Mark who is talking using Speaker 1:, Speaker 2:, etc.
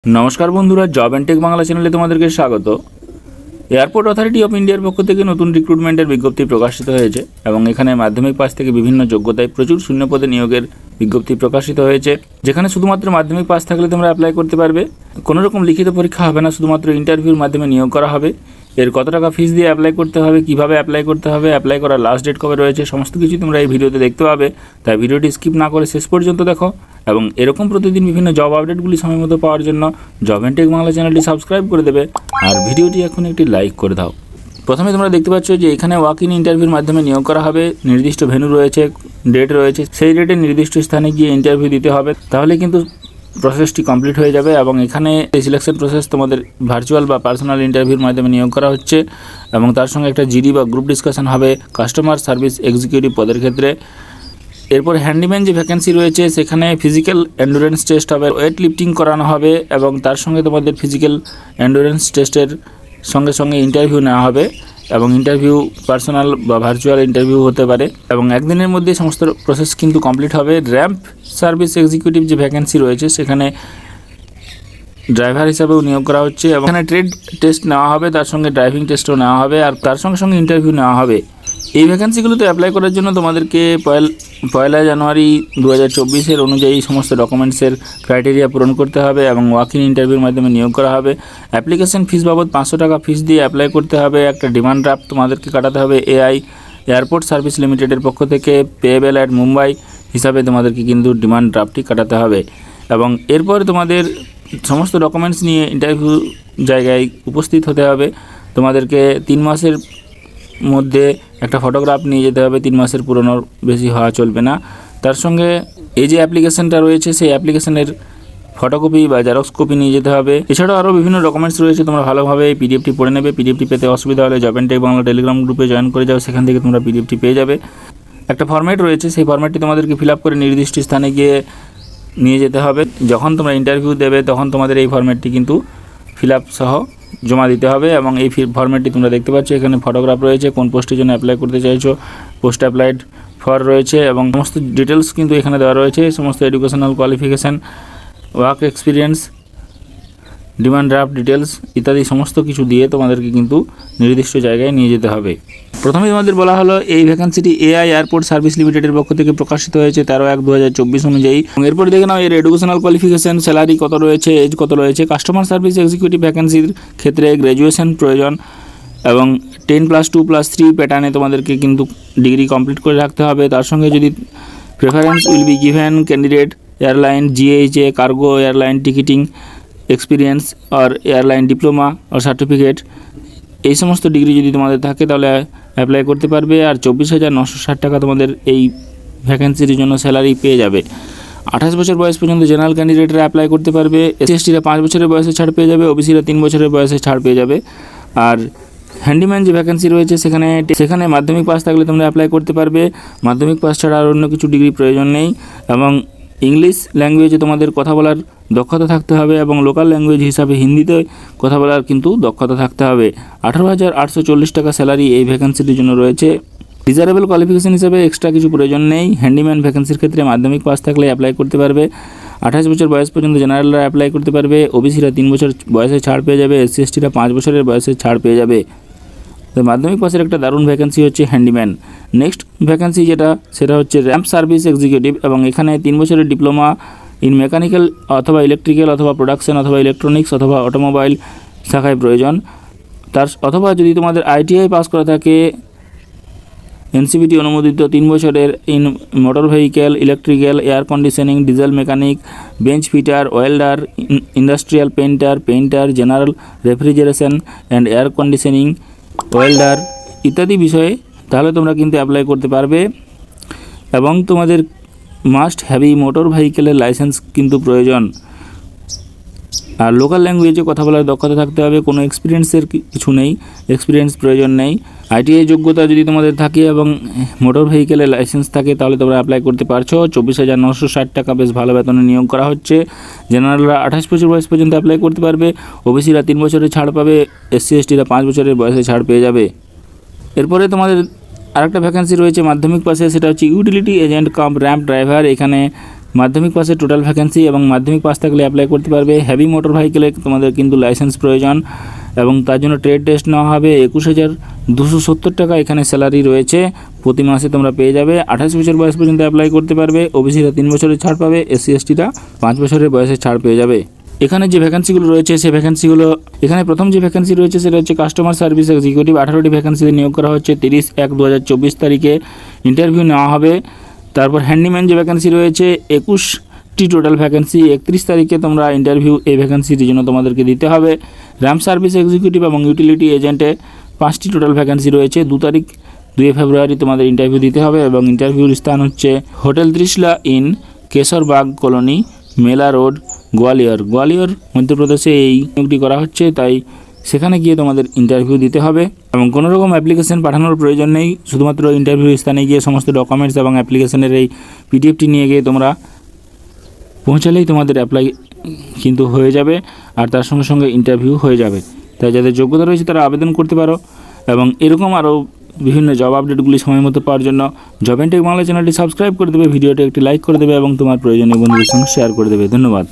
Speaker 1: नमस्कार बंधुरा जब एंड टेक बांगला चैनले तुम्हादेरके स्वागत। एयरपोर्ट अथरिटी अफ इंडियार पक्ष थेके नतून रिक्रुटमेंटेर विज्ञप्ति प्रकाशित हयेछे एबं एखाने माध्यमिक पास थेके विभिन्न योग्यताय प्रचुर शून्य पदे नियोगेर विज्ञप्ति प्रकाशित हयेछे, जेखाने शुधुमात्र माध्यमिक पास थाकले तोमरा अ্যাপ্লাই करते पारबे। कोनो रकम लिखित परीक्षा होबे ना, शुधुमात्र इंटरव्यूर माध्यमे नियोग करा होबे। एर कत टाका फिस दिए अ্যাপ্লাই करते होबे, किभाबे अ্যাপ্লাই करते होबे, अ্যাপ্লাই करार लास्ट डेट कবে रयेछे, समस्त किछु तोमरा এই ভিডিওতে দেখতে পাবে। তাই ভিডিওটি স্কিপ না করে শেষ পর্যন্ত দেখো এবং এরকম প্রতিদিন বিভিন্ন জব আপডেটগুলি সময়মতো পাওয়ার জন্য জব এন্ড টেক বাংলা চ্যানেলটি সাবস্ক্রাইব করে দেবে আর ভিডিওটি এখন একটি লাইক করে দাও। প্রথমে তোমরা দেখতে পাচ্ছ যে এখানে ওয়াক ইন ইন্টারভিউর মাধ্যমে নিয়োগ করা হবে। নির্দিষ্ট ভেন্যু রয়েছে, ডেট রয়েছে, সেই ডেটে নির্দিষ্ট স্থানে গিয়ে ইন্টারভিউ দিতে হবে, তাহলে কিন্তু প্রসেসটি কমপ্লিট হয়ে যাবে। এবং এখানে এই সিলেকশন প্রসেস তোমাদের ভার্চুয়াল বা পার্সোনাল ইন্টারভিউর মাধ্যমে নিয়োগ করা হচ্ছে এবং তার সঙ্গে একটা জিডি বা গ্রুপ ডিসকাশন হবে কাস্টমার সার্ভিস এক্সিকিউটিভ পদের ক্ষেত্রে। এরপর হ্যান্ডিম্যান যে ভ্যাকেন্সি রয়েছে সেখানে ফিজিক্যাল এন্ডুরেন্স টেস্ট হবে, ওয়েট লিফটিং করানো হবে এবং তার সঙ্গে তোমাদের ফিজিক্যাল এন্ডুরেন্স টেস্টের সঙ্গে সঙ্গে ইন্টারভিউ নেওয়া হবে এবং ইন্টারভিউ পার্সোনাল বা ভার্চুয়াল ইন্টারভিউ হতে পারে এবং একদিনের মধ্যে সমস্ত প্রসেস কিন্তু কমপ্লিট হবে। র্যাম্প সার্ভিস এক্সিকিউটিভ যে ভ্যাকেন্সি রয়েছে সেখানে ড্রাইভার হিসাবেও নিয়োগ করা হচ্ছে এবং এখানে ট্রেড টেস্ট নেওয়া হবে, তার সঙ্গে ড্রাইভিং টেস্টও নেওয়া হবে আর তার সঙ্গে সঙ্গে ইন্টারভিউ নেওয়া হবে। এই ভ্যাকেন্সিগুলোতে অ্যাপ্লাই করার জন্য তোমাদেরকে পয়লা জানুয়ারি 2024 অনুযায়ী সমস্ত ডকুমেন্টসের ক্রাইটেরিয়া পূরণ করতে হবে এবং ওয়াক ইন ইন্টারভিউর মাধ্যমে নিয়োগ করা হবে। অ্যাপ্লিকেশন ফিস বাবদ 500 টাকা ফিস দিয়ে অ্যাপ্লাই করতে হবে। একটা ডিমান্ড ড্রাফট তোমাদেরকে কাটাতে হবে এআই এয়ারপোর্ট সার্ভিস লিমিটেডের পক্ষ থেকে পেয়েবেল অ্যাট মুম্বাই হিসাবে তোমাদেরকে কিন্তু ডিমান্ড ড্রাফটটি কাটাতে হবে এবং এরপর তোমাদের সমস্ত ডকুমেন্টস নিয়ে ইন্টারভিউ জায়গায় উপস্থিত হতে হবে। তোমাদেরকে 3 মাসের মধ্যে একটা ফটোগ্রাফ নিয়ে যেতে হবে, 3 মাসের পুরনোর বেশি হওয়া চলবে না। তার সঙ্গে এই যে অ্যাপ্লিকেশনটা রয়েছে সেই অ্যাপ্লিকেশনের ফটোকপি বা জেরক্স কপি নিয়ে যেতে হবে। এছাড়াও আরও বিভিন্ন ডকুমেন্টস রয়েছে, তোমরা ভালোভাবে এই পিডিএফটি পড়ে নেবে। পিডিএফটি পেতে অসুবিধা হলে job and tech Bangla telegram গ্রুপে জয়েন করে যাও, সেখান থেকে তোমরা পিডিএফটি পেয়ে যাবে। একটা ফরম্যাট রয়েছে, সেই ফরম্যাটটি তোমাদেরকে ফিল আপ করে নির্দিষ্ট স্থানে গিয়ে নিয়ে যেতে হবে। যখন তোমরা ইন্টারভিউ দেবে তখন তোমাদের এই ফরম্যাটটি কিন্তু ফিল আপ সহ জমা দিতে হবে এবং এই ফরম্যাটটি তোমরা দেখতে পাচ্ছ। এখানে ফটোগ্রাফ রয়েছে, কোন পোস্টের জন্য অ্যাপ্লাই করতে চাইছো, পোস্ট অ্যাপ্লাইড ফর রয়েছে এবং সমস্ত ডিটেলস কিন্তু এখানে দেওয়া রয়েছে। সমস্ত educational qualification, work experience, demand draft details ইত্যাদি সমস্ত কিছু দিয়ে তোমাদেরকে কিন্তু নির্দিষ্ট জায়গায় নিয়ে যেতে হবে। প্রথমে তোমাদের বলা হলো এই ভ্যাকেন্সিটি এআই এয়ারপোর্ট সার্ভিস লিমিটেডের পক্ষ থেকে প্রকাশিত হয়েছে 13/1/2024 অনুযায়ী। এবং এরপর দেখে নাও এর এডুকেশনাল কোয়ালিফিকেশান, স্যালারি কত রয়েছে, এজ কত রয়েছে। কাস্টমার সার্ভিস এক্সিকিউটিভ ভ্যাকেন্সির ক্ষেত্রে গ্র্যাজুয়েশন প্রয়োজন এবং 10+2+3 প্যাটার্নে তোমাদেরকে কিন্তু ডিগ্রি কমপ্লিট করে রাখতে হবে। তার সঙ্গে যদি preference will be given candidate airline GHA cargo airline ticketing experience আর এয়ারলাইন ডিপ্লোমা আর সার্টিফিকেট, এই সমস্ত ডিগ্রি যদি তোমাদের থাকে তাহলে অ্যাপ্লাই করতে পারবে। আর 24,960 টাকা তোমাদের এই ভ্যাকেন্সির জন্য স্যালারি পেয়ে যাবে। 28 বছর বয়স পর্যন্ত জেনারেল ক্যান্ডিডেটরা অ্যাপ্লাই করতে পারবে। এসসিরা 5 বছরের বয়সে ছাড় পেয়ে যাবে, ওবিসিরা 3 বছরের বয়সে ছাড় পেয়ে যাবে। আর হ্যান্ডিম্যান যে ভ্যাকেন্সি রয়েছে সেখানে মাধ্যমিক পাস থাকলে তোমরা অ্যাপ্লাই করতে পারবে। মাধ্যমিক পাস ছাড়া আর অন্য কিছু ডিগ্রি প্রয়োজন নেই এবং ইংলিশ ল্যাঙ্গুয়েজে তোমাদের কথা বলার দক্ষতা থাকতে হবে এবং লোকাল ল্যাঙ্গুয়েজ হিসাবে হিন্দিতে কথা বলার কিন্তু দক্ষতা থাকতে হবে। 18,840 টাকা স্যালারি এই ভ্যাকেন্সিটির জন্য রয়েছে। ডিজারেবল কোয়ালিফিকেশন হিসাবে এক্সট্রা কিছু প্রয়োজন নেই। হ্যান্ডিম্যান ভ্যাকেন্সির ক্ষেত্রে মাধ্যমিক পাস থাকলে অ্যাপ্লাই করতে পারবে। 28 বছর বয়স পর্যন্ত জেনারেলরা অ্যাপ্লাই করতে পারবে। ওবিসিরা 3 বছর বয়সে ছাড় পেয়ে যাবে, এসসি এসটিরা 5 বছরের বয়সে ছাড় পেয়ে যাবে। তো মাধ্যমিক পাসের একটা দারুণ ভ্যাকেন্সি হচ্ছে হ্যান্ডিম্যান। নেক্সট ভ্যাকেন্সি সেটা হচ্ছে র্যাম্প সার্ভিস এক্সিকিউটিভ এবং এখানে 3 বছরের ডিপ্লোমা ইন মেকানিক্যাল অথবা ইলেকট্রিক্যাল অথবা প্রোডাকশন অথবা ইলেকট্রনিক্স অথবা অটোমোবাইল শাখায় প্রয়োজন। অথবা যদি তোমাদের আইটিআই পাস করা থাকে এনসিবিটি অনুমোদিত 3 বছরের in motor vehicle, electrical, air conditioning, diesel mechanic, bench fitter, welder, industrial painter, general refrigeration and air conditioning, welder ইত্যাদি বিষয়ে তাহলে তোমরা কিন্তু অ্যাপ্লাই করতে পারবে এবং তোমাদের মাস্ট হ্যাভি মোটর ভেহিকেলের লাইসেন্স কিন্তু প্রয়োজন। আর লোকাল ল্যাঙ্গুয়েজে কথা বলার দক্ষতা থাকতে হবে। কোনো এক্সপিরিয়েন্সের কিছু নেই, এক্সপিরিয়েন্স প্রয়োজন নেই। আইটিআই যোগ্যতা যদি তোমাদের থাকে এবং মোটর ভেহিকেলের লাইসেন্স থাকে তাহলে তোমরা অ্যাপ্লাই করতে পারছো। 24,960 টাকা বেশ ভালো বেতনে নিয়োগ করা হচ্ছে। জেনারেলরা 28 বছর বয়স পর্যন্ত অ্যাপ্লাই করতে পারবে, ওবিসিরা 3 বছরের ছাড় পাবে, এসসি এসটিরা 5 বছরের বয়সে ছাড় পেয়ে যাবে। এরপরে তোমাদের আরেকটা ভ্যাকেন্সি রয়েছে মাধ্যমিক পাশে, সেটা হচ্ছে ইউটিলিটি এজেন্ট কাম র্যাম্প ড্রাইভার। এখানে মাধ্যমিক পাসের টোটাল ভ্যাকেন্সি এবং মাধ্যমিক পাস থাকলে অ্যাপ্লাই করতে পারবে। হেভি মোটর ভেহিকেলে তোমাদের কিন্তু লাইসেন্স প্রয়োজন এবং তার জন্য ট্রেড টেস্ট নেওয়া হবে। 21,270 টাকা এখানে স্যালারি রয়েছে, প্রতি মাসে তোমরা পেয়ে যাবে। 28 বছর বয়স পর্যন্ত অ্যাপ্লাই করতে পারবে। ওবিসিরা 3 বছরের ছাড় পাবে, এসসি এসটিরা 5 বছরের বয়সে ছাড় পেয়ে যাবে। এখানে যে ভ্যাকেন্সিগুলো রয়েছে সেই ভ্যাকেন্সিগুলো, এখানে প্রথম যে ভ্যাকেন্সি রয়েছে সেটা হচ্ছে কাস্টমার সার্ভিস এক্সিকিউটিভ। 18টি ভ্যাকেন্সিতে নিয়োগ করা হচ্ছে। 30/1/2024 তারিখে ইন্টারভিউ নেওয়া হবে। তারপর হ্যান্ডিম্যান যে ভ্যাকেন্সি রয়েছে 21টি টোটাল ভ্যাকেন্সি, 31 তারিখে তোমরা ইন্টারভিউ এই ভ্যাকেন্সিটির জন্য তোমাদেরকে দিতে হবে। র্যাম সার্ভিস এক্সিকিউটিভ এবং ইউটিলিটি এজেন্টে 5টি টোটাল ভ্যাকেন্সি রয়েছে। 2 ফেব্রুয়ারি তোমাদের ইন্টারভিউ দিতে হবে এবং ইন্টারভিউর স্থান হচ্ছে হোটেল ত্রিশলা ইন, কেশরবাগ কলোনি, মেলা রোড, গোয়ালিয়র মধ্যপ্রদেশে এই নিয়োগটি করা হচ্ছে। তাই সেখানে গিয়ে তোমাদের ইন্টারভিউ দিতে হবে এবং কোনো রকম অ্যাপ্লিকেশন পাঠানোর প্রয়োজন নেই। শুধুমাত্র ইন্টারভিউ স্থানে গিয়ে সমস্ত ডকুমেন্টস এবং অ্যাপ্লিকেশনের এই পিডিএফটি নিয়ে গিয়ে তোমরা পৌঁছালেই তোমাদের অ্যাপ্লাই কিন্তু হয়ে যাবে আর তার সঙ্গে সঙ্গে ইন্টারভিউ হয়ে যাবে। তাই যাদের যোগ্যতা রয়েছে তারা আবেদন করতে পারো এবং এরকম আরও বিভিন্ন জব আপডেটগুলি সময় মতো পাওয়ার জন্য জব এন্ড টেক বাংলা চ্যানেলটি সাবস্ক্রাইব করে দেবে, ভিডিওটি একটি লাইক করে দেবে এবং তোমার প্রয়োজনীয় বন্ধুদের সঙ্গে শেয়ার করে দেবে। ধন্যবাদ।